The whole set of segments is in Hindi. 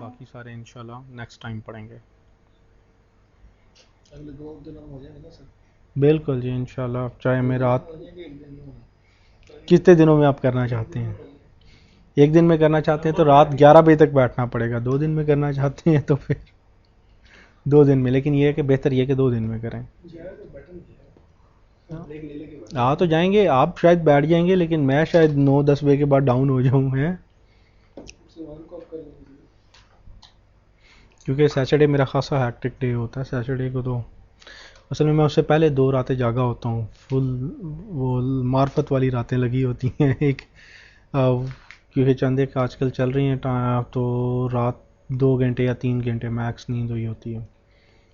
बाकी सारे इंशाल्लाह नेक्स्ट टाइम पढ़ेंगे। अगले 2 दिनों में हो जाएंगे ना सर? बिल्कुल जी इंशाल्लाह, चाहे मैं 2 दिन में रात हो जाएंगे, 1 दिन में होगा? कितने दिनों में आप करना चाहते हैं? एक दिन में करना चाहते हैं तो रात 11 बजे तक बैठना पड़ेगा, 2 दिन में करना चाहते हैं तो फिर 2 दिन में। लेकिन ये है कि बेहतर ये है कि 2 दिन में करें। जाए तो बैठन किया हाँ, ब्रेक ले लेके आ तो बैठेंगे। जाएंगे, आप शायद बैठ जाएंगे लेकिन मैं शायद 9-10 बजे के बाद डाउन हो जाऊँ है, उससे वन को आप कर लेंगे। क्योंकि सैटरडे मेरा खासा हैक्टिक डे होता है। सैटरडे को तो असल में मैं उससे पहले 2 रातें जागा होता हूँ, फुल वो मार्फत वाली रातें लगी होती हैं एक क्योंकि चंद एक आजकल चल रही हैं तो रात 2 घंटे या 3 घंटे मैक्स नींद हुई होती है।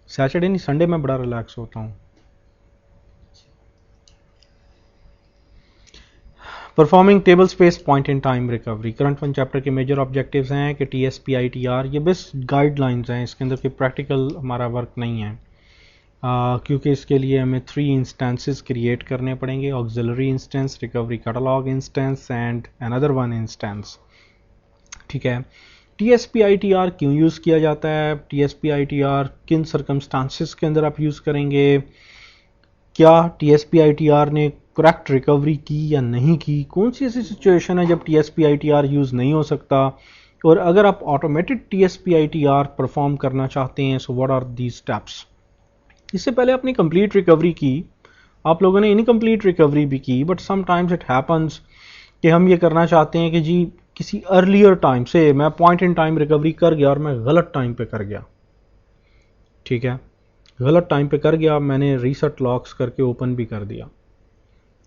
सैटरडे नहीं, संडे में बड़ा रिलैक्स होता हूँ। Performing table space point in time recovery, current one chapter के मेजर ऑब्जेक्टिव्स हैं कि TSPITR ये बेस्ट गाइडलाइंस हैं, इसके अंदर कोई प्रैक्टिकल हमारा वर्क नहीं है। क्योंकि इसके लिए हमें 3 इंस्टेंसेस क्रिएट करने पड़ेंगे, auxiliary instance, recovery catalogue instance and another one instance. ठीक है, TSPITR क्यों यूज़ किया जाता है, TSPITR किन सर्कमस्टांसिस के अंदर आप यूज़ करेंगे, क्या TSPITR ने करेक्ट रिकवरी की या नहीं की, कौन सी ऐसी सिचुएशन है जब TSPITR यूज़ नहीं हो सकता, और अगर आप ऑटोमेटेड TSPITR परफॉर्म करना चाहते हैं so what are these steps. इससे पहले अपनी कंप्लीट रिकवरी की, आप लोगों ने इनकम्प्लीट रिकवरी भी की, बट समटाइम्स इट हैपन्स कि हम ये करना चाहते हैं कि जी किसी अर्लियर टाइम से मैं पॉइंट इन टाइम रिकवरी कर गया और मैं गलत टाइम पे कर गया। ठीक है, गलत टाइम पे कर गया, मैंने रीसेट लॉक्स करके ओपन भी कर दिया,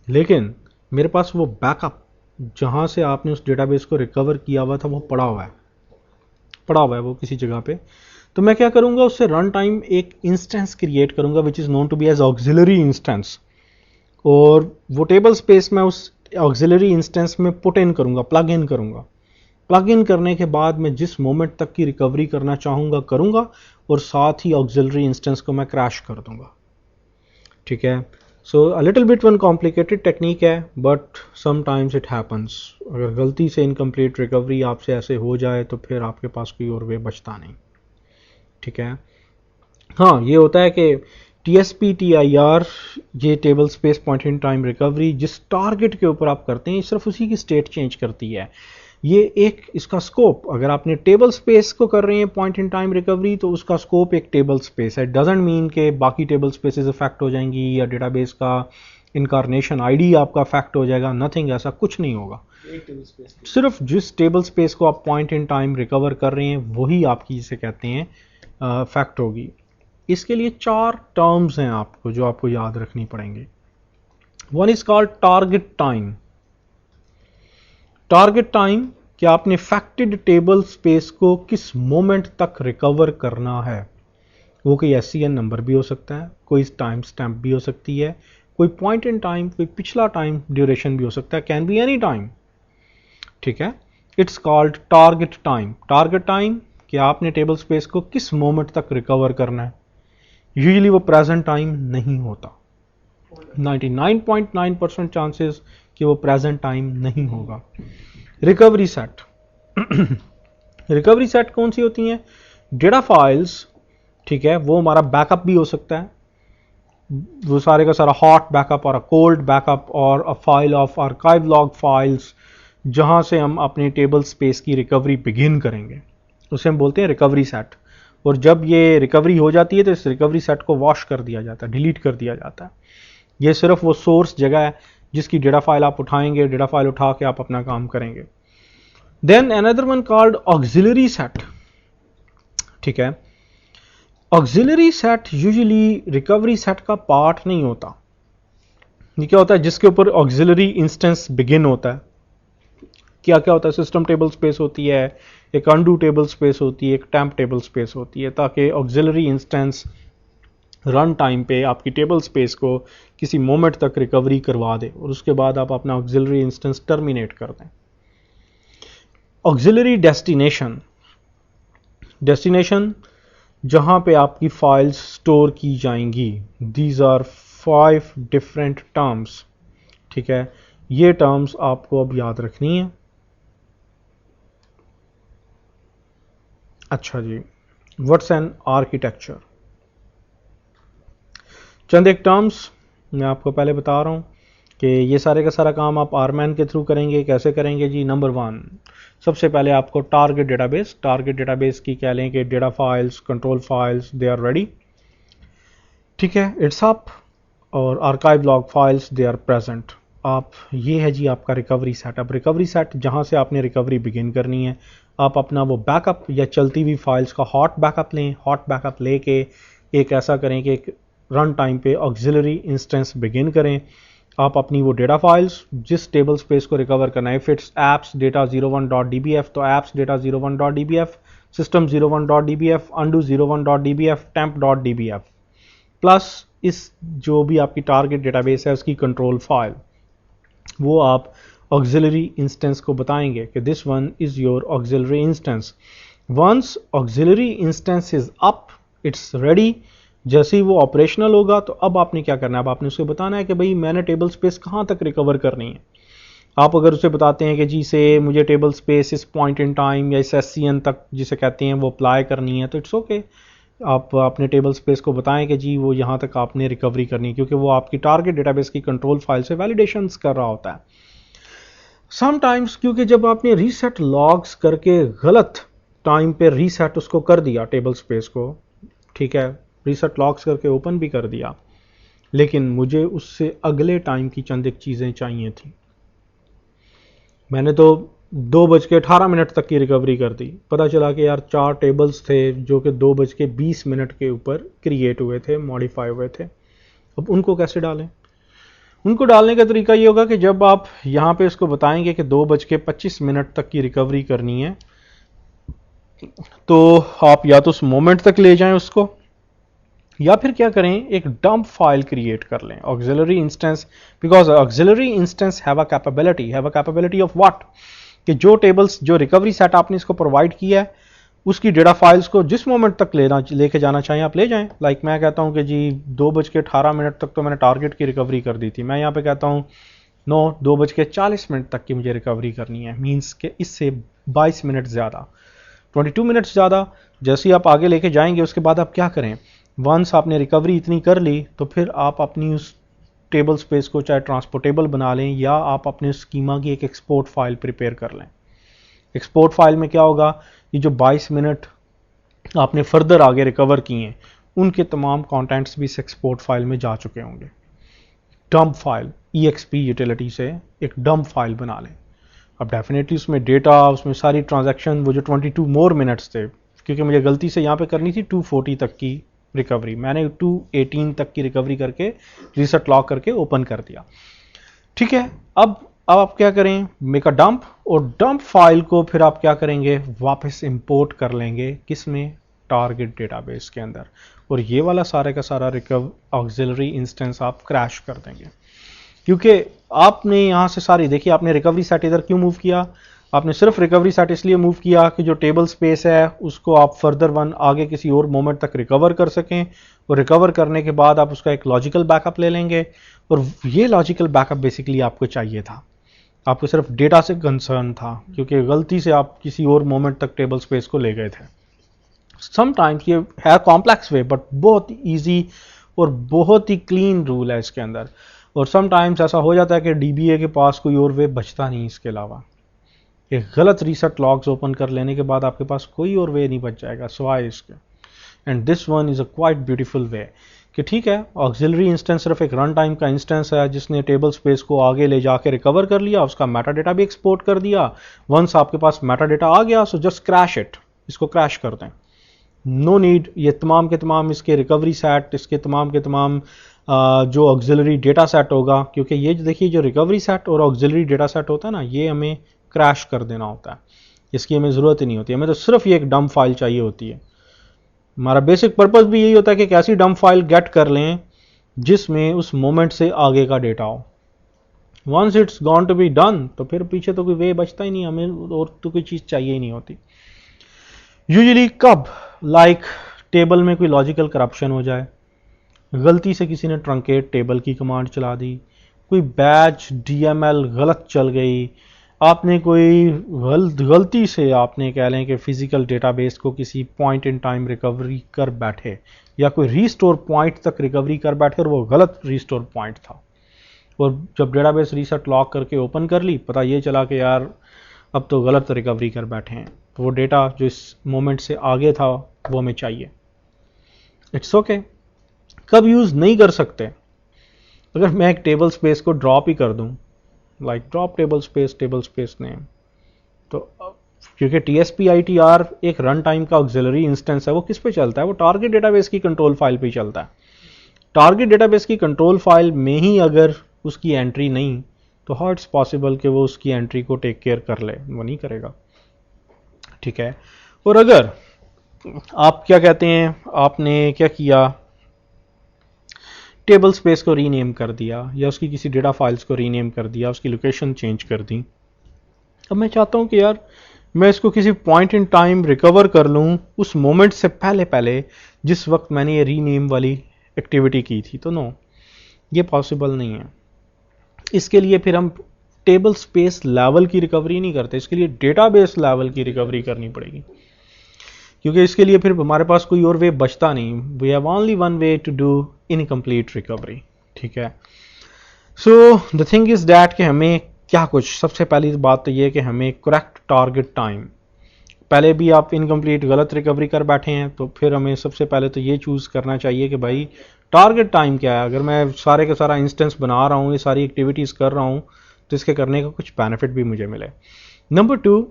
लेकिन मेरे पास वो बैकअप जहां से आपने उस डेटाबेस को रिकवर किया हुआ था वो पड़ा हुआ है वो किसी जगह पे। तो मैं क्या करूंगा, उससे रन टाइम एक इंस्टेंस क्रिएट करूंगा which is known to be as auxiliary instance, और वो टेबल स्पेस में उस ऑक्सिलरी इंस्टेंस में पुट इन करूंगा, प्लग इन करूंगा। प्लग इन करने के बाद मैं जिस मोमेंट तक की रिकवरी करना चाहूंगा करूंगा, और साथ ही ऑक्सिलरी इंस्टेंस को मैं क्रैश कर दूंगा। ठीक है, so a little bit one complicated technique है, बट समटाइम्स इट हैपन्स। अगर गलती से इनकम्प्लीट रिकवरी आपसे ऐसे हो जाए तो फिर आपके पास कोई और वे बचता नहीं। ठीक है, हाँ ये होता है कि TSPTIR ये table space point in time recovery जिस टारगेट के ऊपर आप करते हैं सिर्फ उसी की स्टेट चेंज करती है। ये एक इसका स्कोप, अगर आपने टेबल स्पेस को कर रहे हैं पॉइंट इन टाइम रिकवरी तो उसका स्कोप एक टेबल स्पेस है, डजेंट मीन कि बाकी टेबल स्पेसेस अफेक्ट हो जाएंगी या डेटाबेस का इनकारनेशन आईडी आपका अफेक्ट हो जाएगा, नथिंग, ऐसा कुछ नहीं होगा। एक टेबल स्पेस की सिर्फ जिस टेबल स्पेस को आप पॉइंट इन टाइम रिकवर कर रहे हैं वही आपकी जिसे कहते हैं अफेक्ट होगी। इसके लिए 4 टर्म्स हैं आपको जो आपको याद रखनी पड़ेंगे। One is called target time. Target time कि आपने फैक्टेड टेबल स्पेस को किस मोमेंट तक रिकवर करना है। वो कोई SCN नंबर भी हो सकता है, कोई टाइम स्टैम्प भी हो सकती है, कोई पॉइंट इन टाइम, कोई पिछला टाइम ड्यूरेशन भी हो सकता है, कैन बी एनी टाइम। ठीक है, it's called target time. Target time कि आपने टेबल स्पेस को किस मोमेंट तक रिकवर करना है। यूजुअली वो प्रेजेंट टाइम नहीं होता, 99.9% चांसेस कि वो प्रेजेंट टाइम नहीं होगा। रिकवरी सेट रिकवरी सेट कौन सी होती हैं, डेटा फाइल्स। ठीक है, वो हमारा बैकअप भी हो सकता है, वो सारे का सारा हॉट बैकअप और कोल्ड बैकअप और a file of archive log files जहां से हम अपने टेबल स्पेस की रिकवरी बिगिन करेंगे, उसे हम बोलते हैं रिकवरी सेट। और जब ये रिकवरी हो जाती है तो इस रिकवरी सेट को वॉश कर दिया जाता है, डिलीट कर दिया जाता है। ये सिर्फ वो सोर्स जगह है जिसकी डेटा फाइल आप उठाएंगे, डेटा फाइल उठा के आप अपना काम करेंगे। Then another one called auxiliary set. ठीक है, auxiliary set usually recovery set का पार्ट नहीं होता। ये क्या होता है, जिसके ऊपर ऑक्सिलरी इंस्टेंस बिगिन होता है। क्या क्या होता है, सिस्टम टेबल स्पेस होती है, एक अनडू टेबल स्पेस होती है, एक टैम्प टेबल स्पेस होती है, ताकि ऑक्सिलरी इंस्टेंस रन टाइम पे आपकी टेबल स्पेस को किसी मोमेंट तक रिकवरी करवा दे और उसके बाद आप अपना ऑक्सिलरी इंस्टेंस टर्मिनेट कर दें। ऑक्सिलरी डेस्टिनेशन, डेस्टिनेशन जहां पे आपकी फाइल्स स्टोर की जाएंगी। These are 5 different terms. ठीक है, ये टर्म्स आपको अब याद रखनी है। अच्छा जी, व्हाट्स एन आर्किटेक्चर। चंद एक टर्म्स मैं आपको पहले बता रहा हूँ कि ये सारे का सारा काम आप आरमैन के थ्रू करेंगे। कैसे करेंगे जी? नंबर 1, सबसे पहले आपको टारगेट डेटाबेस की कह लें कि data files, control files, they are ready, ठीक है, इट्स अप। और archive log files, they are present. आप, ये है जी आपका रिकवरी सेट। अब रिकवरी सेट जहाँ से आपने रिकवरी बिगिन करनी है, आप अपना वो बैकअप या चलती हुई फाइल्स का हॉट बैकअप लें। हॉट बैकअप लेके एक ऐसा करें कि एक रन टाइम पे ऑक्सिलरी इंस्टेंस बिगिन करें। आप अपनी वो डेटा फाइल्स जिस टेबल स्पेस को रिकवर करना है, if it's apps data 01.dbf तो apps data 01.dbf, system 01.dbf, undo 01.dbf, temp.dbf, plus इस जो भी आपकी टारगेट डेटाबेस है उसकी कंट्रोल फाइल, वो आप ऑक्सिलरी इंस्टेंस को बताएंगे कि this one is your auxiliary instance. Once auxiliary instance is up, it's ready, जैसे ही वो ऑपरेशनल होगा तो अब आपने क्या करना है? अब आपने उसे बताना है कि भाई मैंने टेबल स्पेस कहाँ तक रिकवर करनी है। आप अगर उसे बताते हैं कि जी से मुझे टेबल स्पेस इस पॉइंट इन टाइम या इस SCN तक जिसे कहते हैं वो अप्लाई करनी है, तो इट्स ओके। आप अपने टेबल स्पेस को बताएं कि जी वो यहाँ तक आपने रिकवरी करनी है, क्योंकि वो आपकी टारगेट डेटाबेस की कंट्रोल फाइल से वैलिडेशंस कर रहा होता है। समटाइम्स क्योंकि जब आपने रीसेट लॉग्स करके गलत टाइम पे रीसेट उसको कर दिया टेबल स्पेस को, ठीक है, रीसेट लॉग्स करके ओपन भी कर दिया, लेकिन मुझे उससे अगले टाइम की चंद एक चीज़ें चाहिए थी। मैंने तो 2:18 तक की रिकवरी कर दी। पता चला कि यार 4 टेबल्स थे जो कि 2:20 के ऊपर क्रिएट हुए थे, मॉडिफाई हुए थे। अब उनको कैसे डालें? उनको डालने का तरीका ये होगा कि जब आप यहाँ पे इसको बताएंगे कि 2:25 तक की रिकवरी करनी है, तो आप या तो उस मोमेंट तक ले जाएं उसको, या फिर क्या करें, एक डंप फाइल क्रिएट कर लें auxiliary instance, because auxiliary instance have a capability of what, कि जो टेबल्स, जो रिकवरी सेट आपने इसको प्रोवाइड किया है उसकी डेटा फाइल्स को जिस मोमेंट तक लेके जाना चाहें आप ले जाएं। लाइक मैं कहता हूं कि जी 2:18 तक तो मैंने टारगेट की रिकवरी कर दी थी, मैं यहाँ पे कहता हूँ नो 2:40 तक की मुझे रिकवरी करनी है, मीन्स के इससे 22 मिनट ज़्यादा, 22 मिनट्स ज़्यादा। जैसे ही आप आगे लेके जाएंगे उसके बाद आप क्या करें, वंस आपने रिकवरी इतनी कर ली तो फिर आप अपनी उस टेबल स्पेस को चाहे ट्रांसपोर्टेबल बना लें या आप अपने स्कीमा की एक एक्सपोर्ट फाइल प्रिपेयर कर लें। एक्सपोर्ट फाइल में क्या होगा, ये जो 22 मिनट आपने फर्दर आगे रिकवर किए हैं उनके तमाम कंटेंट्स भी इस एक्सपोर्ट फाइल में जा चुके होंगे। डंप फाइल, EXP यूटिलिटी से एक डंप फाइल बना लें। अब डेफिनेटली उसमें डेटा, उसमें सारी ट्रांजैक्शन, वो जो 22 मोर मिनट्स थे, क्योंकि मुझे गलती से यहाँ पे करनी थी 240 तक की रिकवरी, मैंने 218 तक की रिकवरी करके रीसेट लॉक करके ओपन कर दिया, ठीक है। अब आप क्या करें, मेक अ डंप, और डंप फाइल को फिर आप क्या करेंगे, वापस इंपोर्ट कर लेंगे किसमें, टारगेट डेटाबेस के अंदर, और ये वाला सारे का सारा ऑक्सिलरी इंस्टेंस आप क्रैश कर देंगे। क्योंकि आपने यहाँ से सारी देखिए, आपने रिकवरी सेट इधर क्यों मूव किया, आपने सिर्फ रिकवरी सेट इसलिए मूव किया कि जो टेबल स्पेस है उसको आप फर्दर वन आगे किसी और मोमेंट तक रिकवर कर सकें, और रिकवर करने के बाद आप उसका एक लॉजिकल बैकअप ले लेंगे, और ये लॉजिकल बैकअप बेसिकली आपको चाहिए था, आपको सिर्फ डेटा से कंसर्न था, क्योंकि गलती से आप किसी और मोमेंट तक टेबल स्पेस को ले गए थे। समटाइम्स ये है कॉम्प्लेक्स वे, बट बहुत ईजी और बहुत ही क्लीन रूल है इसके अंदर, और समटाइम्स ऐसा हो जाता है कि DBA के पास कोई और वे बचता नहीं इसके अलावा। एक गलत रीसेट लॉग्स ओपन कर लेने के बाद आपके पास कोई और वे नहीं बच जाएगा सिवाय इसके। And this one is a quite beautiful way कि ठीक है, ऑक्सिलरी इंस्टेंस सिर्फ एक रन टाइम का इंस्टेंस है जिसने टेबल स्पेस को आगे ले जाके रिकवर कर लिया, उसका मेटा डेटा भी एक्सपोर्ट कर दिया। वंस आपके पास मेटा डेटा आ गया, सो जस्ट क्रैश इट, इसको क्रैश कर दें, नो नीड ये तमाम के तमाम इसके रिकवरी सेट, इसके तमाम के तमाम जो ऑक्सिलरी डेटा सेट होगा, क्योंकि ये जो देखिए जो रिकवरी सेट और ऑक्सिलरी डेटा सेट होता है ना, ये हमें क्रैश कर देना होता है, इसकी हमें ज़रूरत ही नहीं होती, हमें तो सिर्फ ये एक डंप फाइल चाहिए होती है। हमारा बेसिक पर्पस भी यही होता है कि एक ऐसी डंप फाइल गेट कर लें जिसमें उस मोमेंट से आगे का डेटा हो। Once it's gone to be done, तो फिर पीछे तो कोई वे बचता ही नहीं, हमें और तो कोई चीज़ चाहिए ही नहीं होती। यूजुअली कब, लाइक टेबल में कोई लॉजिकल करप्शन हो जाए, गलती से किसी ने ट्रंकेट टेबल की कमांड चला दी, कोई बैच DML गलत चल गई, आपने कोई गलती से आपने कह लें कि फिजिकल डेटाबेस को किसी पॉइंट इन टाइम रिकवरी कर बैठे, या कोई रीस्टोर पॉइंट तक रिकवरी कर बैठे और वो गलत रीस्टोर पॉइंट था, और जब डेटाबेस रीसेट लॉक करके ओपन कर ली, पता ये चला कि यार अब तो गलत रिकवरी कर बैठे हैं, तो वो डेटा जो इस मोमेंट से आगे था वो हमें चाहिए। It's okay. कब यूज़ नहीं कर सकते? अगर मैं एक टेबल स्पेस को ड्रॉप ही कर दूं, like drop table space name, तो क्योंकि TSP-ITR एक रन टाइम का ऑक्सिलरी इंस्टेंस है, वो किस पे चलता है? वो टारगेट डेटाबेस की कंट्रोल फाइल पे चलता है। टारगेट डेटाबेस की कंट्रोल फाइल में ही अगर उसकी एंट्री नहीं, तो हाउ इट्स पॉसिबल कि वो उसकी एंट्री को टेक केयर कर ले? वो नहीं करेगा, ठीक है। और अगर आप क्या कहते हैं, आपने क्या किया, टेबल स्पेस को रीनेम कर दिया, या उसकी किसी डेटा फाइल्स को रीनेम कर दिया, उसकी लोकेशन चेंज कर दी, अब मैं चाहता हूं कि यार मैं इसको किसी पॉइंट इन टाइम रिकवर कर लूं उस मोमेंट से पहले पहले जिस वक्त मैंने ये रीनेम वाली एक्टिविटी की थी, तो नो, ये पॉसिबल नहीं है। इसके लिए फिर हम टेबल स्पेस लेवल की रिकवरी नहीं करते, इसके लिए डेटाबेस लेवल की रिकवरी करनी पड़ेगी, क्योंकि इसके लिए फिर हमारे पास कोई और वे बचता नहीं। We have only one way to do incomplete recovery, ठीक है। So the thing is that कि हमें क्या कुछ, सबसे पहली बात तो ये कि हमें करेक्ट टारगेट टाइम, पहले भी आप इनकम्प्लीट गलत रिकवरी कर बैठे हैं, तो फिर हमें सबसे पहले तो ये चूज़ करना चाहिए कि भाई टारगेट टाइम क्या है। अगर मैं सारे का सारा इंस्टेंस बना रहा हूँ, ये सारी एक्टिविटीज़ कर रहा हूँ, तो इसके करने का कुछ बेनिफिट भी मुझे मिले। Number 2,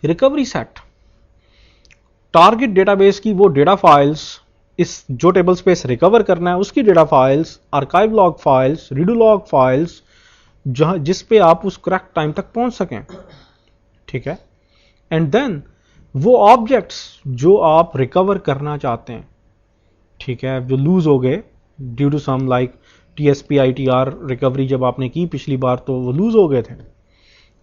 recovery set. Target database की वो डेटा फाइल्स, इस जो टेबल स्पेस रिकवर करना है उसकी data files, archive log files, redo log files, जहां जिस पे आप उस करेक्ट टाइम तक पहुंच सकें, ठीक है। एंड देन वो ऑब्जेक्ट्स जो आप रिकवर करना चाहते हैं, ठीक है, जो लूज हो गए due to some like TSP-ITR recovery जब आपने की पिछली बार, तो वो लूज हो गए थे,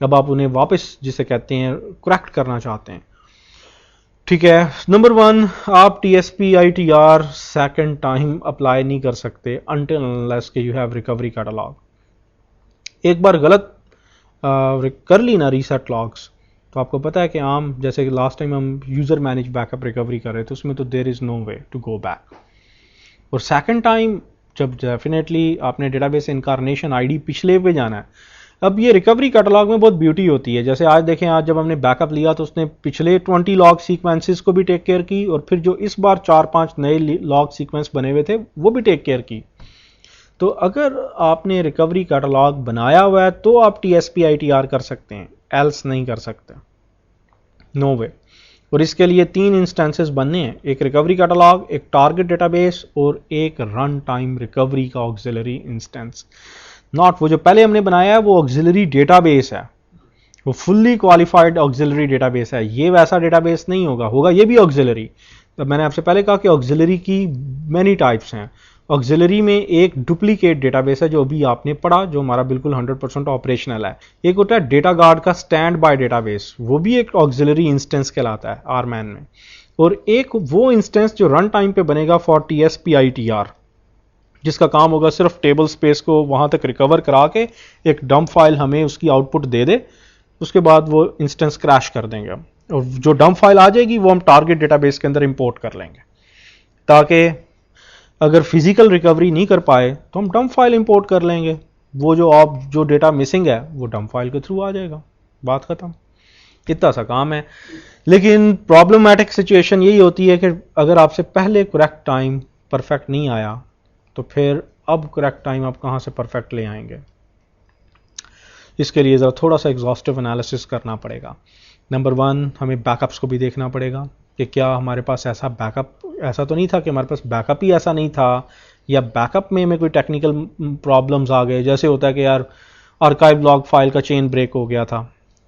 अब आप उन्हें वापस जिसे कहते हैं करेक्ट करना चाहते हैं, ठीक है। नंबर 1, आप TSP-ITR सेकंड टाइम अप्लाई नहीं कर सकते अनटिल अनलेस के यू हैव रिकवरी कैटलॉग। एक बार गलत कर ली ना रीसेट लॉग्स, तो आपको पता है कि आम जैसे कि लास्ट टाइम हम यूज़र मैनेज बैकअप रिकवरी कर रहे थे, उसमें तो there is no way to go back. और सेकंड टाइम जब डेफिनेटली आपने डेटाबेस इनकारनेशन आईडी पिछले पे जाना है। अब ये रिकवरी कैटलॉग में बहुत ब्यूटी होती है, जैसे आज देखें, आज जब हमने बैकअप लिया तो उसने पिछले 20 लॉग सीक्वेंसेस को भी टेक केयर की, और फिर जो इस बार 4-5 नए लॉग सीक्वेंस बने हुए थे वो भी टेक केयर की। तो अगर आपने रिकवरी कैटलॉग बनाया हुआ है तो आप TSP-ITR कर सकते हैं, एल्स नहीं कर सकते, नो वे। और इसके लिए 3 इंस्टेंसेस बनने हैं, एक रिकवरी कैटलॉग, एक टारगेट डेटाबेस और एक रन टाइम रिकवरी का ऑक्सिलरी इंस्टेंस। नॉट वो जो पहले हमने बनाया है वो ऑक्सिलरी डेटाबेस है, वो फुल्ली क्वालिफाइड ऑक्सिलरी डेटाबेस है, ये वैसा डेटाबेस नहीं होगा, होगा ये भी ऑक्सिलरी। तो मैंने आपसे पहले कहा कि ऑक्सिलरी की मैनी टाइप्स हैं। ऑक्सिलरी में एक डुप्लीकेट डेटाबेस है जो अभी आपने पढ़ा, जो हमारा बिल्कुल 100% ऑपरेशनल है। एक होता है डेटा गार्ड का स्टैंड बाय डेटाबेस, वो भी एक ऑक्सिलरी इंस्टेंस कहलाता है आरमैन में। और एक वो इंस्टेंस जो रन टाइम पे बनेगा फॉर TSP-ITR, जिसका काम होगा सिर्फ टेबल स्पेस को वहां तक रिकवर करा के एक डंप फाइल हमें उसकी आउटपुट दे दे, उसके बाद वो इंस्टेंस क्रैश कर देंगे, और जो डंप फाइल आ जाएगी वो हम टारगेट डेटाबेस के अंदर इंपोर्ट कर लेंगे, ताकि अगर फिजिकल रिकवरी नहीं कर पाए तो हम डंप फाइल इंपोर्ट कर लेंगे, वो जो डेटा मिसिंग है वो डंप फाइल के थ्रू आ जाएगा, बात खत्म। इतना सा काम है। लेकिन प्रॉब्लमैटिक सिचुएशन यही होती है कि अगर आपसे पहले करेक्ट टाइम परफेक्ट नहीं आया, तो फिर अब करेक्ट टाइम आप कहां से परफेक्ट ले आएंगे। इसके लिए ज़रा थोड़ा सा एग्जॉस्टिव एनालिसिस करना पड़ेगा। नंबर 1, हमें बैकअप्स को भी देखना पड़ेगा कि क्या हमारे पास ऐसा बैकअप, ऐसा तो नहीं था कि हमारे पास बैकअप ही ऐसा नहीं था, या बैकअप में हमें कोई टेक्निकल प्रॉब्लम्स आ गए, जैसे होता है कि यार आर्काइव लॉग फाइल का चेन ब्रेक हो गया था,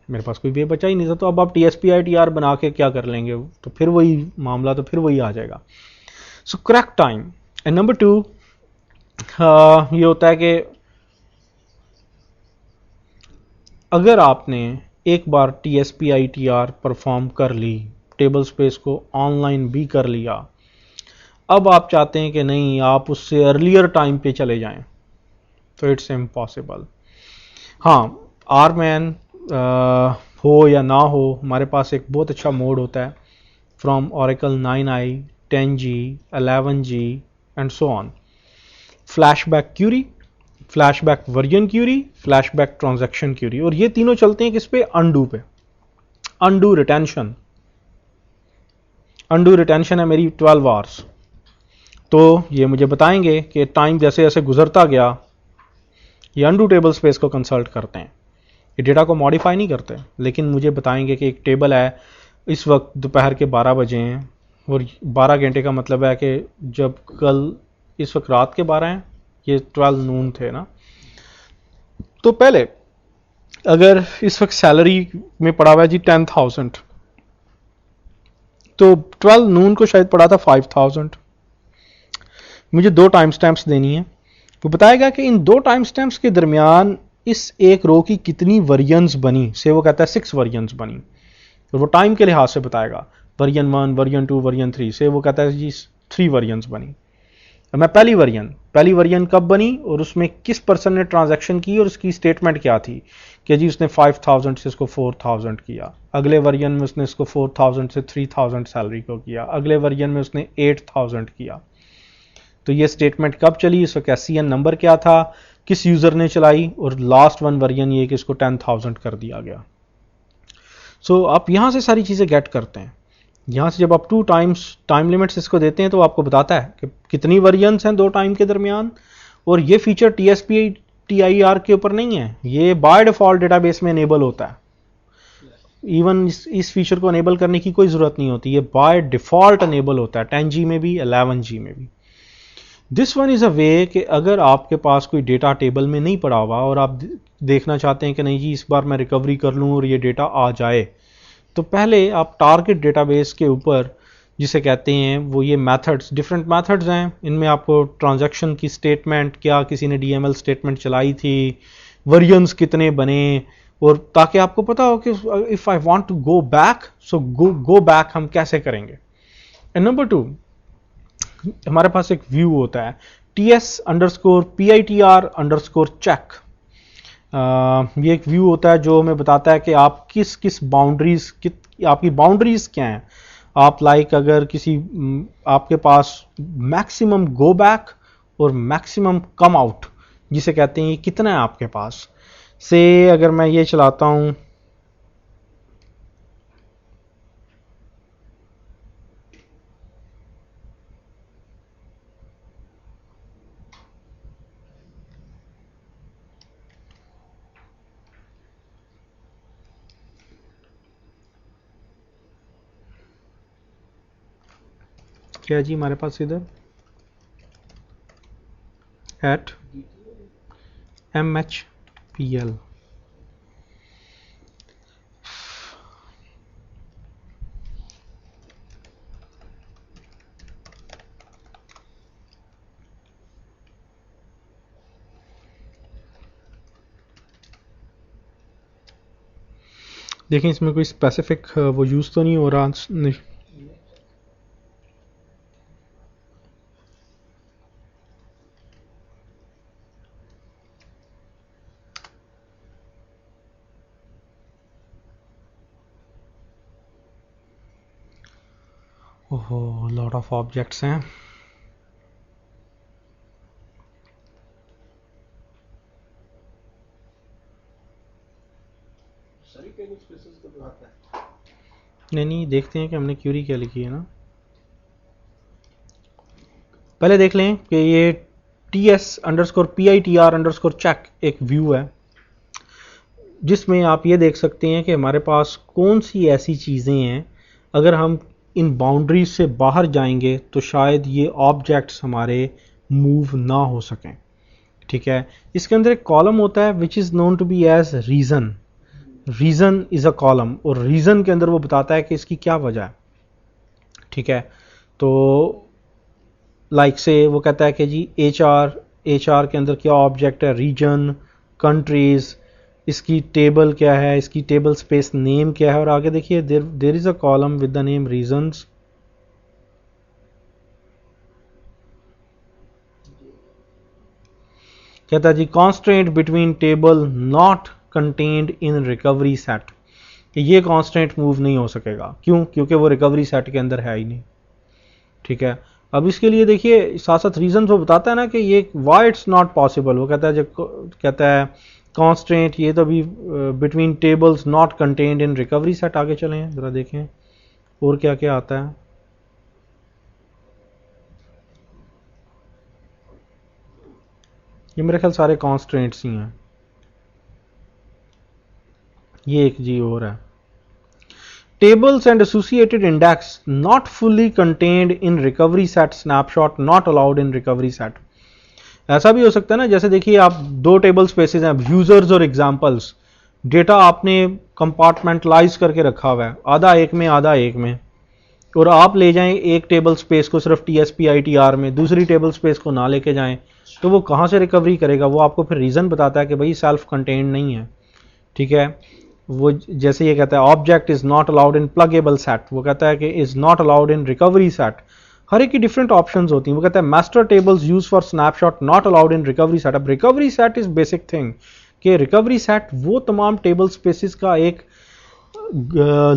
मेरे पास कोई वे बचा ही नहीं था, तो अब आप TSP-ITR बना के क्या कर लेंगे, तो फिर वही मामला, तो फिर वही आ जाएगा। So correct time. And number 2, ये होता है कि अगर आपने एक बार TSP-ITR परफॉर्म कर ली, टेबल स्पेस को ऑनलाइन भी कर लिया, अब आप चाहते हैं कि नहीं आप उससे अर्लियर टाइम पे चले जाएं, तो इट्स इम्पॉसिबल। हाँ, आरमैन हो या ना हो, हमारे पास एक बहुत अच्छा मोड होता है from Oracle 9i, 10G, 11G and so on. Flashback query, flashback version query, flashback transaction query, और ये तीनों चलते हैं किस पे? अनडू पे। अनडू रिटेंशन, अनडू रिटेंशन है मेरी 12 आवर्स। तो ये मुझे बताएंगे कि टाइम जैसे जैसे गुजरता गया, ये अनडू टेबल स्पेस को कंसल्ट करते हैं, ये डेटा को मॉडिफाई नहीं करते, लेकिन मुझे बताएंगे कि एक टेबल है, इस वक्त दोपहर के 12 बजे हैं, और 12 घंटे का मतलब है कि जब कल इस वक्त रात के 12 हैं, ये 12 नून थे ना। तो पहले अगर इस वक्त सैलरी में पड़ा हुआ है जी 10,000, तो 12 नून को शायद पड़ा था 5,000। मुझे दो टाइम स्टैम्प्स देनी है, वो बताएगा कि इन दो टाइम स्टैम्प्स के दरमियान इस एक रो की कितनी वेरिएंस बनी, से वो कहता है 6 वेरिएंस बनी, और वो टाइम के लिहाज से बताएगा, वर्जन 1, वर्जन 2, वर्जन 3, से वो कहता है जी 3 वेरिएंस बनी। मैं पहली वर्जन कब बनी और उसमें किस पर्सन ने ट्रांजैक्शन की और उसकी स्टेटमेंट क्या थी कि जी उसने 5,000 से इसको 4,000 किया, अगले वर्जन में उसने इसको 4,000 से 3,000 सैलरी को किया, अगले वर्जन में उसने 8,000 किया। तो ये स्टेटमेंट कब चली, इसका कैसीएन नंबर क्या था, किस यूजर ने चलाई, और लास्ट वन वर्जन ये कि इसको 10,000 कर दिया गया। सो आप यहां से सारी चीजें गेट करते हैं। यहां से जब आप 2 टाइम्स टाइम लिमिट्स इसको देते हैं तो आपको बताता है कि कितनी वेरिएंस हैं 2 टाइम के दरमियान, और ये फीचर टीएसपी टीआईआर के ऊपर नहीं है, ये बाय डिफॉल्ट डेटाबेस में इनेबल होता है। इवन इस फीचर को इनेबल करने की कोई जरूरत नहीं होती, ये बाय डिफॉल्ट इनेबल होता है 10G में भी, 11G में भी। दिस वन इज अ वे कि अगर आपके पास कोई डेटा टेबल में नहीं पड़ा हुआ और आप देखना चाहते हैं कि नहीं जी इस बार मैं रिकवरी कर लूं और ये डेटा आ जाए, तो पहले आप टारगेट डेटाबेस के ऊपर जिसे कहते हैं वो ये मेथड्स, डिफरेंट मेथड्स हैं, इनमें आपको ट्रांजैक्शन की स्टेटमेंट, क्या किसी ने डीएमएल स्टेटमेंट चलाई थी, वर्जन्स कितने बने, और ताकि आपको पता हो कि if I want to go back, so go back हम कैसे करेंगे। एंड नंबर 2, हमारे पास एक व्यू होता है TS_PITR_check। ये एक व्यू होता है जो हमें बताता है कि आप किस किस बाउंड्रीज, आपकी बाउंड्रीज क्या हैं। आप अगर किसी आपके पास मैक्सिमम गो बैक और मैक्सिमम कम आउट जिसे कहते हैं, ये कितना है आपके पास से, अगर मैं ये चलाता हूं, क्या जी हमारे पास इधर @MHPL देखें, इसमें कोई स्पेसिफिक वो यूज तो नहीं हो रहा, नहीं। ओहो, लॉट ऑफ ऑब्जेक्ट्स हैं। सारी टेबल स्पेसेस को दिखाता है। नहीं, देखते हैं कि हमने क्यूरी क्या लिखी है ना। पहले देख लें कि ये TS_PITR_check एक व्यू है जिसमें आप ये देख सकते हैं कि हमारे पास कौन सी ऐसी चीज़ें हैं, अगर हम इन बाउंड्रीज से बाहर जाएंगे तो शायद ये ऑब्जेक्ट्स हमारे मूव ना हो सकें। ठीक है, इसके अंदर एक कॉलम होता है which is known to be as reason. Reason is a column, और रीज़न के अंदर वो बताता है कि इसकी क्या वजह है। ठीक है, तो से वो कहता है कि जी HR के अंदर क्या ऑब्जेक्ट है, रीजन, कंट्रीज, इसकी टेबल क्या है, इसकी टेबल स्पेस नेम क्या है, और आगे देखिए there is a column with the name reasons. कहता है जी constraint between table not contained in recovery set, कि ये कांस्टेंट मूव नहीं हो सकेगा। क्यों? क्योंकि वो रिकवरी सेट के अंदर है ही नहीं। ठीक है, अब इसके लिए देखिए साथ साथ रीजन वो बताता है ना कि ये वाई इट्स नॉट पॉसिबल। वो कहता है जो कहता है कांस्टेंट ये तो अभी between tables not contained in recovery set. आगे चलें जरा देखें और क्या क्या आता है। ये मेरे ख्याल सारे कांस्टेंट्स ही हैं। ये एक जी और है, tables and associated index not fully contained in recovery set snapshot not allowed in recovery set। ऐसा भी हो सकता है ना, जैसे देखिए आप दो टेबल स्पेसेस हैं, यूजर्स और एग्जांपल्स, डेटा आपने कंपार्टमेंटलाइज करके रखा हुआ है, आधा एक में आधा एक में, और आप ले जाएं एक टेबल स्पेस को सिर्फ TSPITR में, दूसरी टेबल स्पेस को ना लेके जाएं, तो वो कहाँ से रिकवरी करेगा? वो आपको फिर रीज़न बताता है कि भाई सेल्फ कंटेन्ड नहीं है। ठीक है, वो जैसे ये कहता है object is not allowed in pluggable set, वो कहता है कि is not allowed in recovery set. हर एक की डिफरेंट ऑप्शंस होती हैं। वो कहता है master tables use for snapshot not allowed in recovery set. अब recovery set is basic thing, कि रिकवरी सेट वो तमाम टेबल स्पेसिस का एक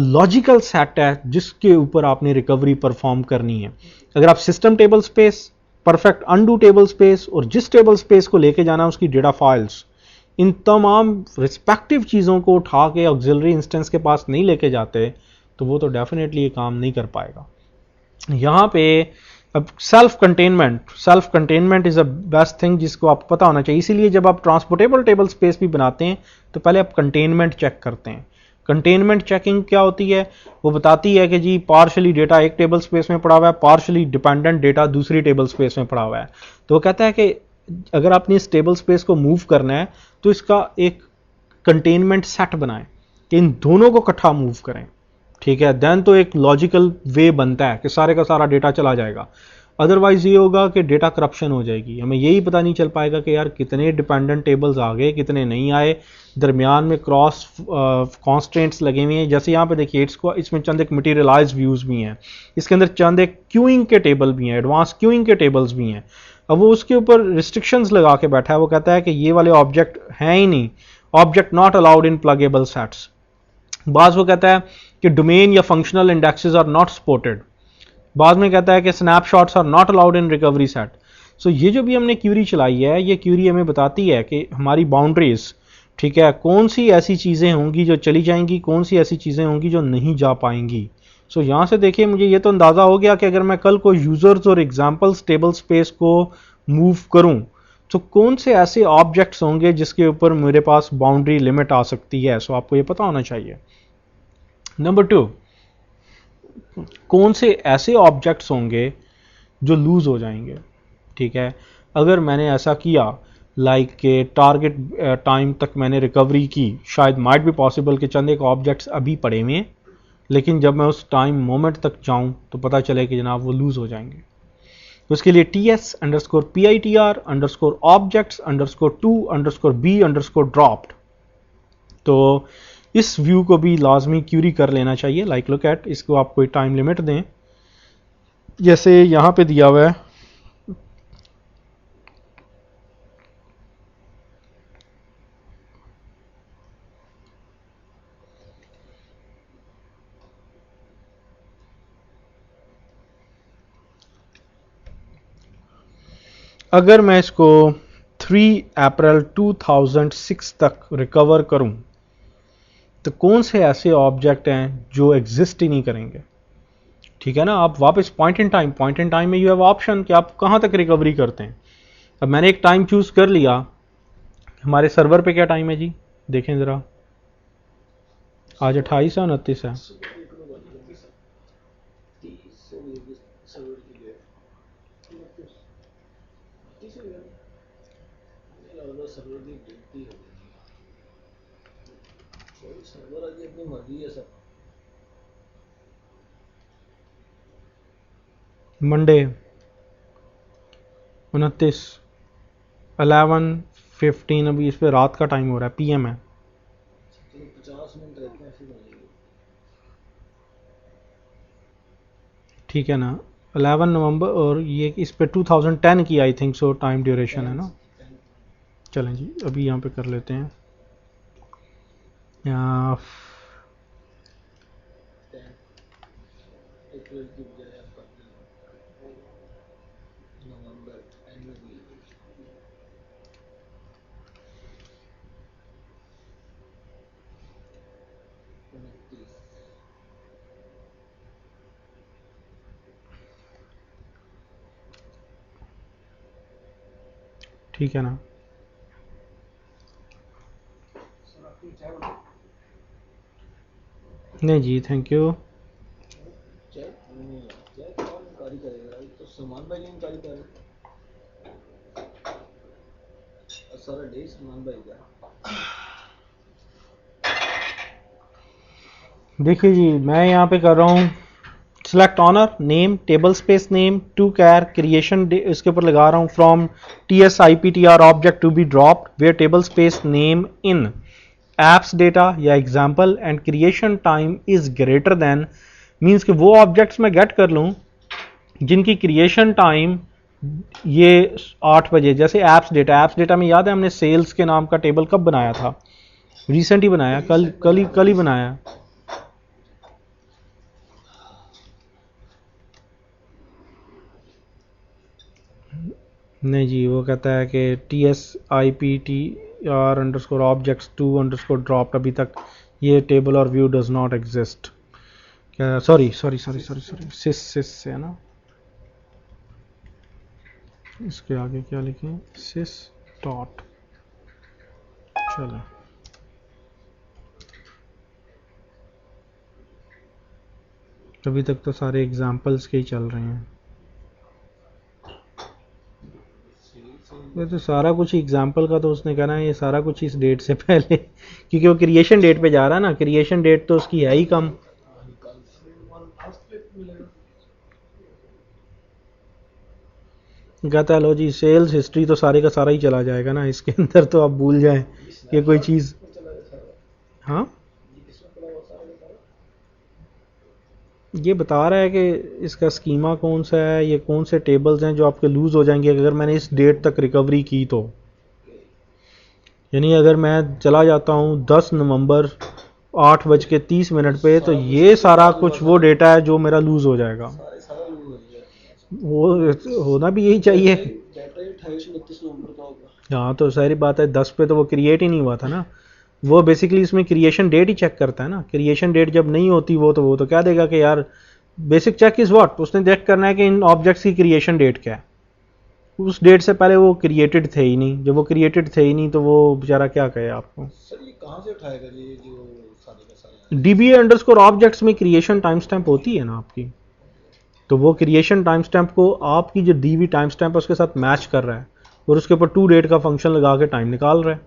लॉजिकल सेट है जिसके ऊपर आपने रिकवरी परफॉर्म करनी है। अगर आप system table space, perfect undo table space और जिस टेबल स्पेस को लेके जाना है उसकी डेटा फाइल्स, इन तमाम रिस्पेक्टिव चीज़ों को उठा के ऑक्सिलरी इंस्टेंस के पास नहीं लेके जाते, तो वो तो डेफिनेटली ये काम नहीं कर पाएगा। यहाँ पे अब self containment is a best thing जिसको आपको पता होना चाहिए। इसीलिए जब आप ट्रांसपोर्टेबल टेबल स्पेस भी बनाते हैं तो पहले आप कंटेनमेंट चेक करते हैं। कंटेनमेंट चेकिंग क्या होती है? वो बताती है कि जी पार्शली डेटा एक टेबल स्पेस में पड़ा हुआ है, पार्शली डिपेंडेंट डेटा दूसरी टेबल स्पेस में पड़ा हुआ है। तो वो कहता है कि अगर आपने इस टेबल स्पेस को मूव करना है तो इसका एक कंटेनमेंट सेट बनाएं कि इन दोनों को इकट्ठा मूव करें। ठीक है, देन तो एक लॉजिकल वे बनता है कि सारे का सारा डेटा चला जाएगा। अदरवाइज ये होगा कि डेटा करप्शन हो जाएगी, हमें यही पता नहीं चल पाएगा कि यार कितने डिपेंडेंट टेबल्स आ गए कितने नहीं आए, दरमियान में क्रॉस कॉन्स्टेंट्स लगे हुए हैं। जैसे यहाँ पे देखिए इसमें चंद एक मटीरियलाइज व्यूज भी हैं, इसके अंदर चंद एक क्यूइंग के टेबल भी हैं, एडवांस क्यूइंग के टेबल्स भी हैं। अब वो उसके ऊपर रिस्ट्रिक्शंस लगा के बैठा है। वो कहता है कि ये वाले ऑब्जेक्ट हैं ही नहीं, object not allowed in pluggable sets. बाद वो कहता है कि डोमेन या functional indexes are not supported. बाद में कहता है कि snapshots are not allowed in recovery set. So ये जो भी हमने क्यूरी चलाई है, ये क्यूरी हमें बताती है कि हमारी बाउंड्रीज, ठीक है, कौन सी ऐसी चीज़ें होंगी जो चली जाएंगी, कौन सी ऐसी चीज़ें होंगी जो नहीं जा पाएंगी। सो यहाँ से देखिए मुझे ये तो अंदाज़ा हो गया कि अगर मैं कल को यूज़र्स और एग्जाम्पल्स टेबल स्पेस को मूव करूँ तो कौन से ऐसे ऑब्जेक्ट्स होंगे जिसके ऊपर मेरे पास बाउंड्री लिमिट आ सकती है। सो आपको ये पता होना चाहिए। नंबर 2, कौन से ऐसे ऑब्जेक्ट्स होंगे जो लूज हो जाएंगे। ठीक है, अगर मैंने ऐसा किया लाइक के टारगेट टाइम तक मैंने रिकवरी की, शायद माइट भी पॉसिबल कि चंद एक ऑब्जेक्ट्स अभी पड़े हुए हैं, लेकिन जब मैं उस टाइम मोमेंट तक जाऊं तो पता चले कि जनाब वो लूज हो जाएंगे। तो उसके लिए TS_PITR_objects_2_B_dropped, तो इस व्यू को भी लाजमी क्यूरी कर लेना चाहिए। लाइक लुक एट, इसको आप कोई टाइम लिमिट दें, जैसे यहां पे दिया हुआ है अगर मैं इसको 3 अप्रैल 2006 तक रिकवर करूं तो कौन से ऐसे ऑब्जेक्ट हैं जो एग्जिस्ट ही नहीं करेंगे। ठीक है ना, आप वापस पॉइंट इन टाइम में यू हैव ऑप्शन कि आप कहां तक रिकवरी करते हैं। अब मैंने एक टाइम चूज कर लिया, हमारे सर्वर पे क्या टाइम है जी, देखें जरा, आज 28 है 29 है। मंडे 29 11:15, अभी इस पे रात का टाइम हो रहा है, PM है। 50 मिनट रहते हैं फिर हो जाएगी। ठीक है ना, 11 नवंबर, और ये इस पे 2010 की I think so time duration है ना। चलें जी अभी यहाँ पे कर लेते हैं। अप्रैल की बजाय आप कर दें नवंबर एंड में भी 29 ठीक है ना? सर आपकी चाय बना नहीं जी, थैंक यू। चाय नहीं है चाय कौन इंकारी करेगा ये तो सलमान भाई ने इंकारी कर सारा डे सलमान भाई का देखिए जी, मैं यहाँ पे कर रहा हूँ select owner name table space name to char creation, इसके ऊपर लगा रहा हूँ from TSIPTR object to be dropped where table space name in apps data या example and creation time is greater than, means कि वो ऑब्जेक्ट्स मैं गेट कर लूँ जिनकी क्रिएशन टाइम ये 8 बजे, जैसे एप्स डेटा में याद है हमने सेल्स के नाम का टेबल कब बनाया था? रिसेंट ही बनाया, कल ही बनाया। नहीं जी, वो कहता है कि TSIPTR underscore objects to underscore dropped, अभी तक ये टेबल और व्यू डज नॉट एग्जिस्ट। क्या सॉरी सिस से है ना, इसके आगे क्या लिखें? Sys dot. चलो अभी तक तो सारे एग्जाम्पल्स के ही चल रहे हैं। ये तो सारा कुछ एग्जाम्पल का तो उसने कहना है ये सारा कुछ इस डेट से पहले क्योंकि वो क्रिएशन डेट पे जा रहा है ना, क्रिएशन डेट तो उसकी है ही कम। कहता है लो जी सेल्स हिस्ट्री तो सारे का सारा ही चला जाएगा ना इसके अंदर, तो आप भूल जाएं कि कोई चीज़। हाँ, ये बता रहा है कि इसका स्कीमा कौन सा है, ये कौन से टेबल्स हैं जो आपके लूज हो जाएंगे अगर मैंने इस डेट तक रिकवरी की तो। यानी अगर मैं चला जाता हूँ 10 नवंबर 8:30 पे, तो ये सारा कुछ वो डेटा है जो मेरा लूज हो जाएगा। सारा लूज हो गया वो होना भी यही चाहिए। डेटा 28-29 नवंबर का होगा। हाँ तो सारी बात है, 10 पे तो वो क्रिएट ही नहीं हुआ था ना। वो बेसिकली इसमें क्रिएशन डेट ही चेक करता है ना, क्रिएशन डेट जब नहीं होती वो तो क्या देगा कि यार बेसिक चेक इज व्हाट, उसने चेक करना है कि इन ऑब्जेक्ट्स की क्रिएशन डेट क्या है। उस डेट से पहले वो क्रिएटेड थे ही नहीं, जब वो क्रिएटेड थे ही नहीं तो वो बेचारा क्या कहे आपको। सर ये कहाँ से उठाएगा ये जो सारे का सारे DBA अंडरस्कोर ऑब्जेक्ट्स में क्रिएशन टाइम स्टैम्प होती है ना आपकी, तो वो क्रिएशन टाइम स्टैम्प को आपकी जो दी हुई टाइम स्टैम्प है उसके साथ मैच कर रहा है और उसके ऊपर टू डेट का फंक्शन लगा के टाइम निकाल रहा है।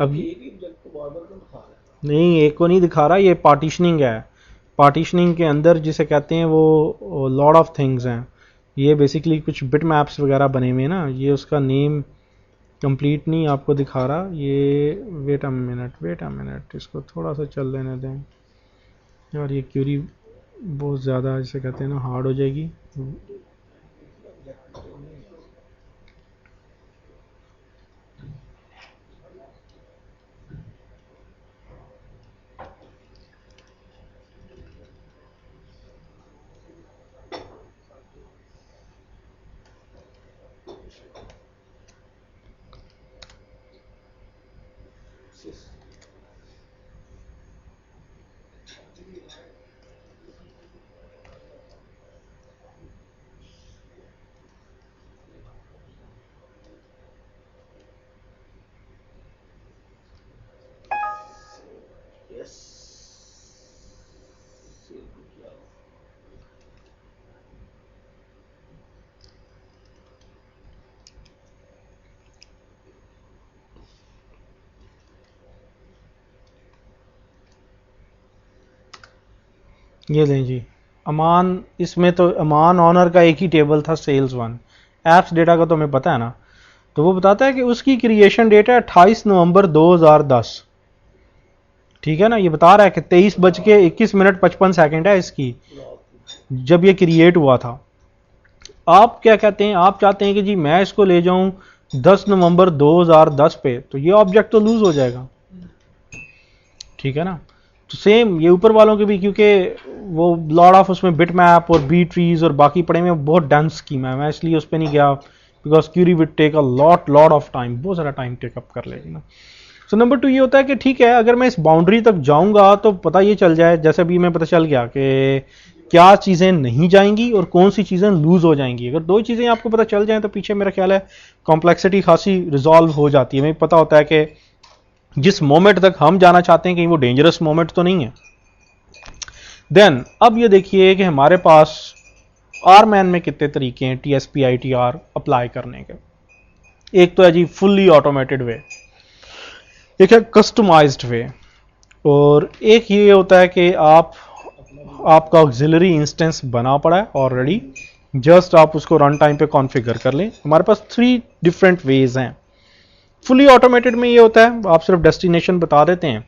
अब एक ही ऑब्जेक्ट को बार बार क्यों दिखा रहा है? नहीं, एक को नहीं दिखा रहा, ये पार्टीशनिंग है। पार्टीशनिंग के अंदर जिसे कहते हैं वो लॉट ऑफ थिंग्स हैं। ये बेसिकली कुछ बिट मैप्स वगैरह बने हुए हैं ना, ये उसका नेम कंप्लीट नहीं आपको दिखा रहा। ये वेट अ मिनट, इसको थोड़ा सा चल लेने दें और ये क्यूरी बहुत ज़्यादा जिसे कहते हैं ना हार्ड हो जाएगी। यस ये लें जी अमान, इसमें तो अमान ऑनर का एक ही टेबल था सेल्स 1। एप्स डेटा का तो हमें पता है ना, तो वो बताता है कि उसकी क्रिएशन डेट है 28 नवंबर 2010। ठीक है ना, ये बता रहा है कि 23:21:55 है इसकी जब ये क्रिएट हुआ था। आप क्या कहते हैं, आप चाहते हैं कि जी मैं इसको ले जाऊं 10 नवंबर 2010 पे, तो ये ऑब्जेक्ट तो लूज हो जाएगा। ठीक है ना। तो सेम ये ऊपर वालों के भी, क्योंकि वो लॉट ऑफ उसमें बिट मैप और बी ट्रीज और बाकी पड़े हुए बहुत डेंस स्कीम है, मैं इसलिए उस पर नहीं गया, because query would take a lot of time, बहुत सारा टाइम टेकअप कर लेगी ना। सो नंबर 2 ये होता है कि ठीक है, अगर मैं इस बाउंड्री तक जाऊंगा तो पता ये चल जाए, जैसे अभी मैं पता चल गया कि क्या चीज़ें नहीं जाएंगी और कौन सी चीज़ें लूज हो जाएंगी। अगर दो चीज़ें आपको पता चल जाएं तो पीछे मेरा ख्याल है कॉम्प्लेक्सिटी खासी रिजॉल्व हो जाती है। हमें पता होता है कि जिस मोमेंट तक हम जाना चाहते हैं कहीं वो डेंजरस मोमेंट तो नहीं है। देन अब ये देखिए कि हमारे पास आरमैन में कितने तरीके हैं TSP-ITR अप्लाई करने के। एक तो है जी फुल्ली ऑटोमेटेड वे, एक है कस्टमाइज्ड वे, और एक ये होता है कि आपका ऑक्सिलरी इंस्टेंस बना पड़ा है ऑलरेडी, जस्ट आप उसको रन टाइम पे कॉन्फ़िगर कर लें। हमारे पास 3 डिफरेंट वेज हैं। फुली ऑटोमेटेड में ये होता है आप सिर्फ डेस्टिनेशन बता देते हैं,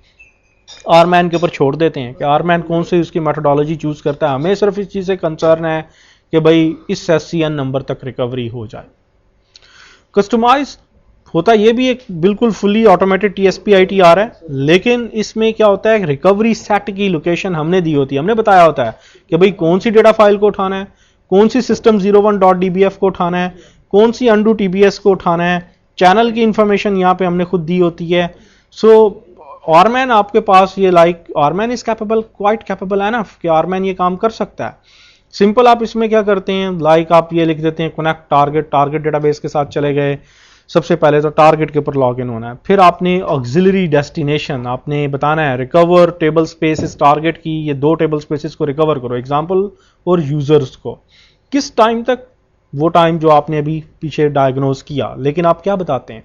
आरमैन के ऊपर छोड़ देते हैं कि आरमैन कौन सी उसकी मेथोडोलॉजी चूज करता है, हमें सिर्फ इस चीज़ से कंसर्न है कि भाई इस SCN नंबर तक रिकवरी हो जाए। कस्टमाइज होता ये भी एक बिल्कुल फुली ऑटोमेटेड TSP-ITR है, लेकिन इसमें क्या होता है रिकवरी सेट की लोकेशन हमने दी होती है, हमने बताया होता है कि भाई कौन सी डेटा फाइल को उठाना है, कौन सी system 01.dbf को उठाना है, कौन सी undo TBS को उठाना है, चैनल की इंफॉर्मेशन यहाँ पे हमने खुद दी होती है। सो आरमैन आपके पास ये आरमैन इज कैपेबल, क्वाइट कैपेबल है ना कि आरमैन ये काम कर सकता है। सिंपल आप इसमें क्या करते हैं, आप ये लिख देते हैं कनेक्ट टारगेट डेटाबेस के साथ चले गए। सबसे पहले तो टारगेट के ऊपर लॉग इन होना है, फिर आपने ऑक्सिलरी डेस्टिनेशन आपने बताना है, रिकवर टेबल स्पेसिस टारगेट की, ये 2 टेबल स्पेसिस को रिकवर करो, एग्जाम्पल और यूजर्स को, किस टाइम तक, वो टाइम जो आपने अभी पीछे डायग्नोज किया। लेकिन आप क्या बताते हैं,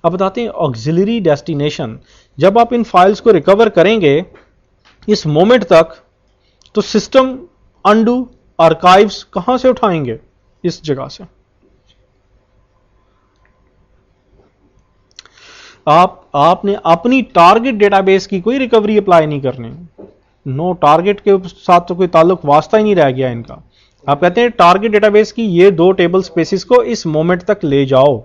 आप बताते हैं ऑक्सिलरी डेस्टिनेशन, जब आप इन फाइल्स को रिकवर करेंगे इस मोमेंट तक, तो सिस्टम अंडू आर्काइव्स कहां से उठाएंगे, इस जगह से। आपने अपनी टारगेट डेटाबेस की कोई रिकवरी अप्लाई नहीं करनी, नो, टारगेट के साथ तो कोई ताल्लुक वास्ता ही नहीं रह गया इनका। आप कहते हैं टारगेट डेटाबेस की ये 2 टेबल स्पेसिस को इस मोमेंट तक ले जाओ,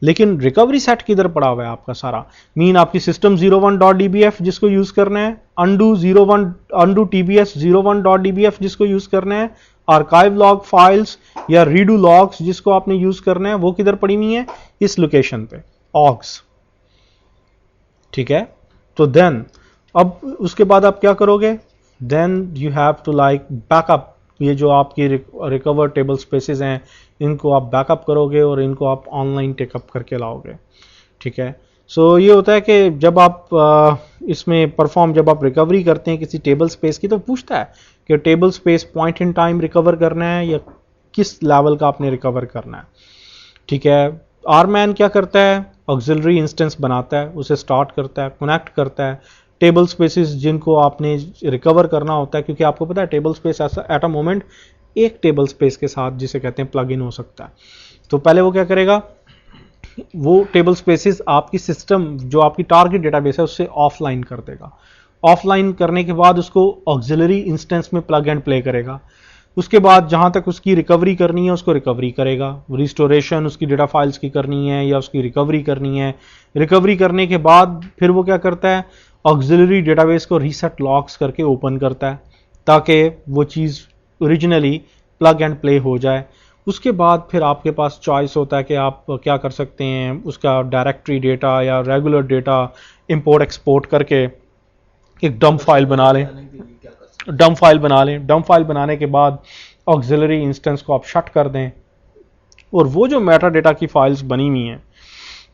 लेकिन रिकवरी सेट किधर पड़ा हुआ है आपका सारा, मीन आपकी सिस्टम 01.dbf जिसको यूज करना है, अंडू TBS 01.dbf जिसको यूज करना है, आर्काइव लॉग फाइल्स या रीडू लॉग्स जिसको आपने यूज करना है, वो किधर पड़ी हुई है, इस लोकेशन पे ऑग्स। ठीक है, तो देन अब उसके बाद आप क्या करोगे, then you have to backup, ये जो आपकी रिकवर टेबल स्पेसेस हैं इनको आप बैकअप करोगे और इनको आप ऑनलाइन टेकअप करके लाओगे। ठीक है, सो ये होता है कि जब आप इसमें जब आप रिकवरी करते हैं किसी टेबल स्पेस की, तो पूछता है कि table space point in time recover करना है या किस लेवल का आपने रिकवर करना है। ठीक है, आरमैन क्या करता है, ऑक्सिलरी इंस्टेंस बनाता है, उसे स्टार्ट करता है, कनेक्ट करता है टेबल स्पेसिस जिनको आपने रिकवर करना होता है, क्योंकि आपको पता है टेबल स्पेस ऐसा एट अ मोमेंट एक टेबल स्पेस के साथ जिसे कहते हैं प्लग इन हो सकता है। तो पहले वो क्या करेगा, वो टेबल स्पेसिस आपकी सिस्टम जो आपकी टारगेट डेटाबेस है उससे ऑफलाइन कर देगा। ऑफलाइन करने के बाद उसको ऑक्सिलरी इंस्टेंस में प्लग एंड प्ले करेगा। उसके बाद जहां तक उसकी रिकवरी करनी है उसको रिकवरी करेगा, रिस्टोरेशन उसकी डेटा फाइल्स की करनी है या उसकी रिकवरी करनी है। रिकवरी करने के बाद फिर वो क्या करता है, ऑक्सिलरी डेटाबेस को रीसेट लॉक्स करके ओपन करता है ताकि वो चीज़ ओरिजिनली प्लग एंड प्ले हो जाए। उसके बाद फिर आपके पास चॉइस होता है कि आप क्या कर सकते हैं, उसका डायरेक्टरी डेटा या रेगुलर डेटा इंपोर्ट एक्सपोर्ट करके एक डंप फाइल बना लें, डंप फाइल बनाने के बाद ऑक्सिलरी इंस्टेंस को आप शट कर दें और वो जो मेटा डेटा की फाइल्स बनी हुई हैं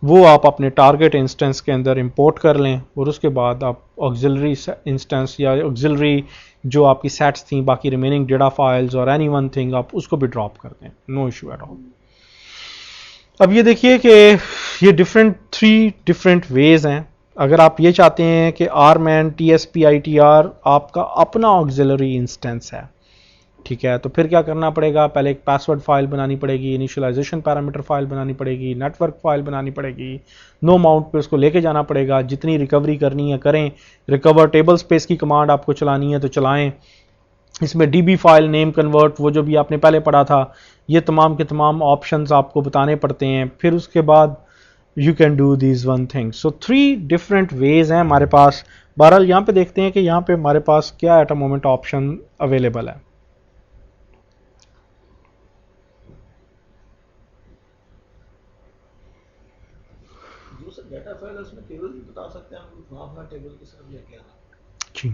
वो आप अपने टारगेट इंस्टेंस के अंदर इंपोर्ट कर लें और उसके बाद आप ऑक्सिलरी इंस्टेंस या ऑक्सिलरी जो आपकी सेट्स थी, बाकी रिमेनिंग डेटा फाइल्स और एनी वन थिंग आप उसको भी ड्रॉप कर दें, नो इशू एट ऑल। अब ये देखिए कि ये 3 डिफरेंट वेज हैं। अगर आप ये चाहते हैं कि आरमैन TSP-ITR आपका अपना ऑक्सिलरी इंस्टेंस है, ठीक है, तो फिर क्या करना पड़ेगा, पहले एक पासवर्ड फाइल बनानी पड़ेगी, इनिशियलाइजेशन पैरामीटर फाइल बनानी पड़ेगी, नेटवर्क फाइल बनानी पड़ेगी, नो माउंट पे उसको लेके जाना पड़ेगा, जितनी रिकवरी करनी है करें, रिकवर टेबल स्पेस की कमांड आपको चलानी है तो चलाएं, इसमें DB फाइल नेम कन्वर्ट वो जो भी आपने पहले पढ़ा था, ये तमाम के तमाम ऑप्शंस आपको बताने पड़ते हैं। फिर उसके बाद you can do these one thing। so 3 different ways हैं हमारे पास बहरहाल यहाँ पे देखते हैं कि यहाँ पे हमारे पास क्या at a moment option available है। जो सर डेटा फाइल है उसमें टेबल भी बता सकते हैं हम, वहाँ अपना टेबल की सिर्फ लेके आना, जी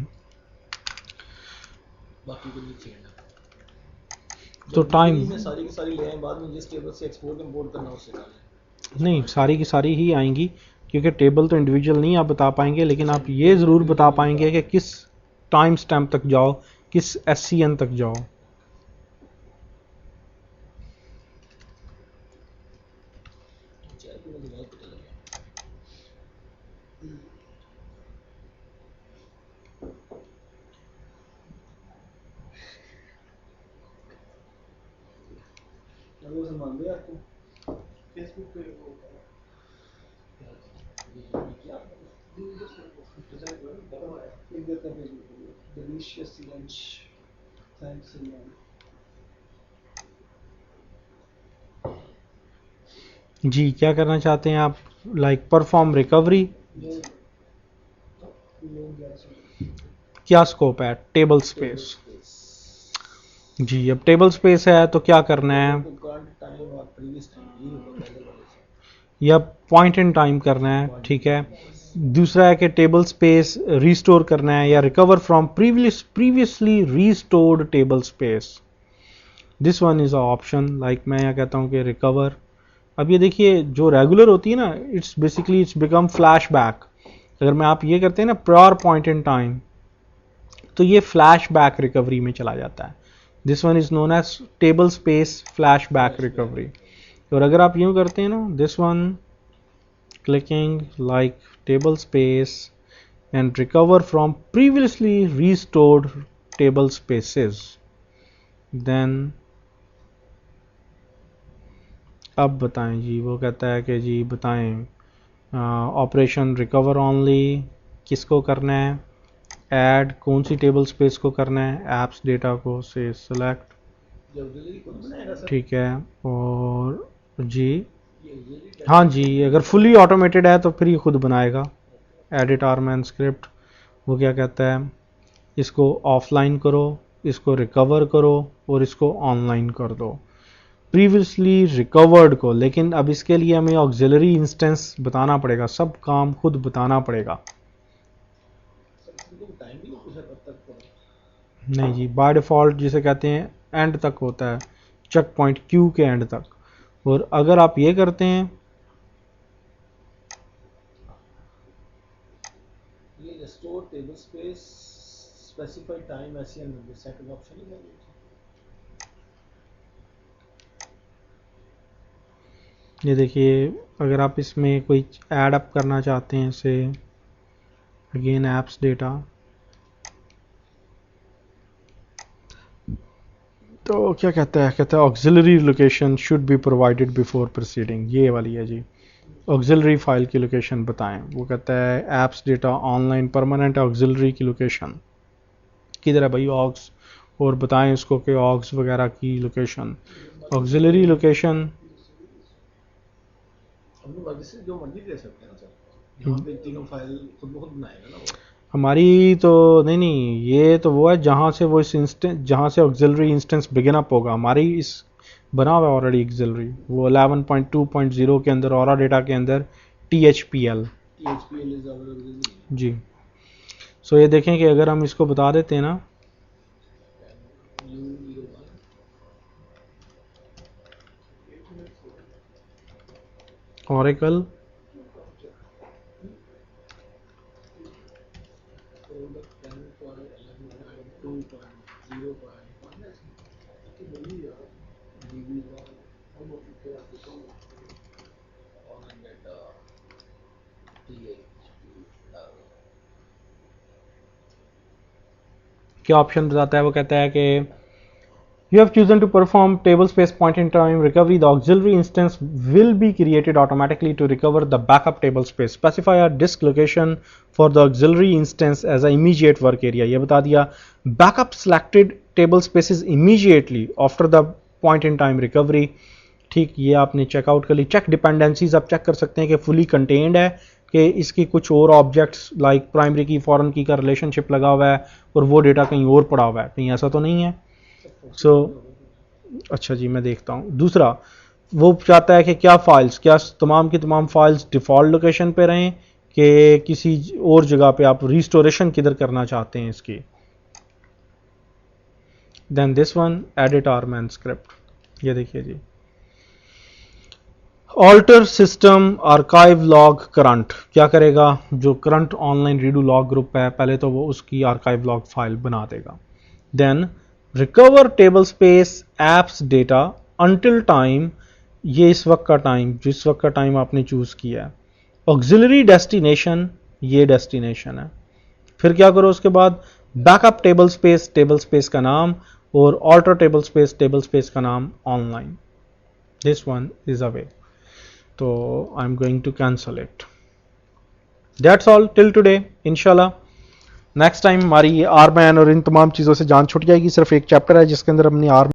बाकी को नहीं चाहिए। तो टाइम में सारी की सारी ले आए, बाद में जिस टेबल से एक्सपोर्ट इंपोर्ट करना उससे डालें। नहीं, सारी की सारी ही आएंगी, क्योंकि टेबल तो इंडिविजुअल नहीं आप बता पाएंगे, लेकिन आप ये ज़रूर बता पाएंगे कि किस टाइम स्टैम्प तक जाओ, किस SCN तक जाओ। चाय पीने के बाद पता लगा। अभी उसे मान दिया आपको फेसबुक पे वो क्या एक देता फेसबुक पे डिलीशियस लंच थैंक्स अ जी क्या करना चाहते हैं आप, लाइक परफॉर्म रिकवरी, क्या स्कोप है, टेबल स्पेस। जी अब टेबल स्पेस है तो क्या करना है, या पॉइंट इन टाइम करना है, ठीक है। दूसरा है कि टेबल स्पेस रिस्टोर करना है या recover from previously restored table space. This one is a option, like मैं यहाँ कहता हूँ कि रिकवर। अब ये देखिए जो रेगुलर होती है ना, it's basically it's become flash back. अगर मैं आप ये करते हैं ना प्रायर पॉइंट इन टाइम, तो ये फ्लैश बैक रिकवरी में चला जाता है। This one is known as table space flash back recovery. और अगर आप यूं करते हैं ना, this one clicking like table space and recover from previously restored table spaces, then अब बताएं जी, वो कहता है कि जी बताएं ऑपरेशन रिकवर ओनली किसको करना है, ऐड कौन सी टेबल स्पेस को करना है, एप्स डेटा को से सेलेक्ट, ठीक है। और जी हाँ जी, अगर फुली ऑटोमेटेड है तो फिर ये खुद बनाएगा। एडिट आरमैन स्क्रिप्ट, वो क्या कहता है, इसको ऑफलाइन करो, इसको रिकवर करो और इसको ऑनलाइन कर दो प्रीवियसली रिकवर्ड को। लेकिन अब इसके लिए हमें ऑक्सिलरी इंस्टेंस बताना पड़ेगा, सब काम खुद बताना पड़ेगा। नहीं जी, बाय डिफ़ॉल्ट जिसे कहते हैं एंड तक होता है, चेक पॉइंट क्यू के एंड तक। और अगर आप ये करते हैं, ये restore table space specified time SCN second option है। ये देखिए अगर आप इसमें कोई ऐड अप करना चाहते हैं, से अगेन एप्स डेटा, तो क्या कहता है, कहता है auxiliary location should be provided before proceeding, ये वाली है जी, ऑक्सिलरी फाइल की लोकेशन बताएं। वो कहता है apps data online permanent auxiliary की लोकेशन किधर है भाई, ऑक्स, और बताएं उसको कि ऑक्स वगैरह की लोकेशन, ऑक्सिलरी लोकेशन जो मर्जी दे सकते हैं सर, यहाँ पे तीनों फाइल खुद ब खुद बनाएगा ना वो। हमारी तो नहीं, ये तो वो है जहाँ से वो इस इंस्टेंस, जहाँ से ऑक्सिलरी इंस्टेंस बिगिन अप होगा। हमारी इस बना हुआ है ऑलरेडी ऑक्सिलरी, वो 11.2.0 के अंदर ऑरा डेटा के अंदर THPL जी। सो ये देखें कि अगर हम इसको बता देते हैं ना, Oracle क्या ऑप्शन बताता है, वो कहता है कि you have chosen to perform table space point in time recovery, the auxiliary instance will be created automatically to recover the backup table space, specify a disk location for the auxiliary instance as a immediate work area। ये बता दिया backup selected table spaces immediately after the point in time recovery, ठीक। ये आपने चेकआउट कर ली। चेक डिपेंडेंसीज आप चेक कर सकते हैं कि फुली कंटेन्ड है कि इसकी कुछ और ऑब्जेक्ट्स लाइक प्राइमरी की फॉरेन की का रिलेशनशिप लगा हुआ है और वो डेटा कहीं और पड़ा हुआ है, कहीं ऐसा तो नहीं है। सो अच्छा जी, मैं देखता हूँ। दूसरा, वो चाहता है कि क्या फाइल्स, क्या तमाम की तमाम फाइल्स डिफ़ॉल्ट लोकेशन पे रहें कि किसी और जगह पे आप रिस्टोरेशन किधर करना चाहते हैं इसकी। Then this one, edit RMAN script, ये देखिए जी, alter system archive log current, क्या करेगा, जो current online redo log group है पहले तो वो उसकी आर्काइव लॉग फाइल बना देगा। Then recover table space apps data until time, ये इस वक्त का टाइम, जिस वक्त का टाइम आपने चूज किया है। ऑक्सिलरी डेस्टिनेशन, ये डेस्टिनेशन है। फिर क्या करो उसके बाद, बैकअप टेबल स्पेस का नाम, और ऑल्टर टेबल स्पेस का नाम online. This one is away, तो I am going to cancel it. That's all till today. इंशाल्लाह नेक्स्ट टाइम हमारी आर मैन और इन तमाम चीज़ों से जान छूट जाएगी। सिर्फ एक चैप्टर है जिसके अंदर हमने आर